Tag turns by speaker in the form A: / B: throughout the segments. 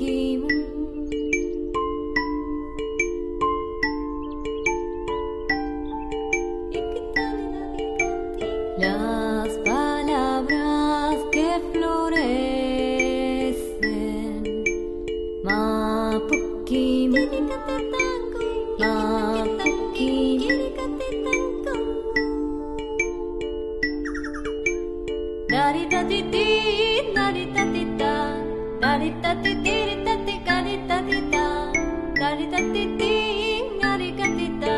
A: Las palabras que florecen, Mapukim, Mapukim, dari tatiti, dari tatita, dari tatiti, tati kali tatita, dari tatiti, dari katita,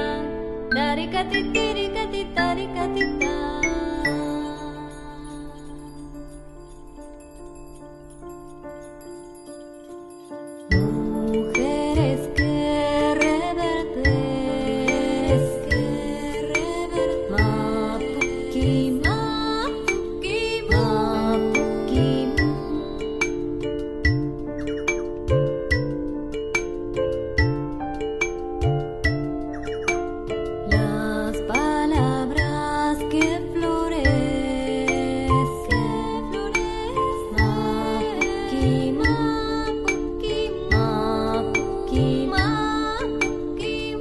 A: dari katiti, katita, dari katita. Mujeres que reverdecen, Mapukim, Mapukim, Mapukim. Las palabras que florecen, Mapukim, Mapukim, Mapukim, Mapukim.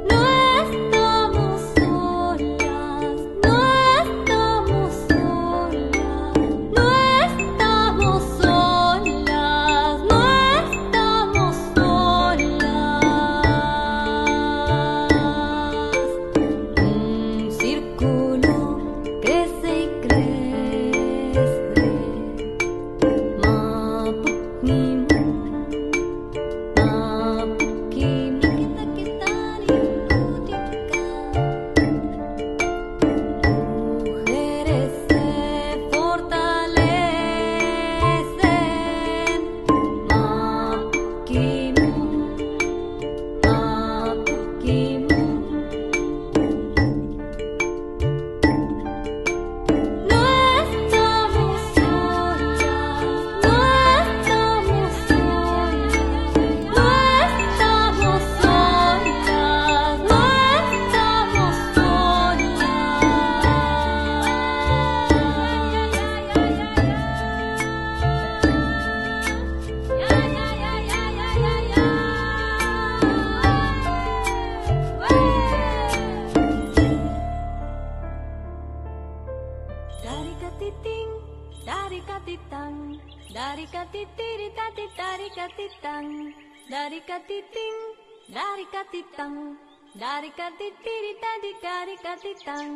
A: No estamos solas, no estamos solas, no estamos solas, no estamos solas. Un círculo crece y crece, Mapukim, Mapukim, Mapukim. Mujeres se fortalecen, Mapukim, Mapukim. No estamos solas, no estamos solas, no estamos solas, no estamos Dari katiting, dari katitang, dari katitiri tati dari katitang, dari katiting, dari katitang, dari katitiri tadi dari katitang.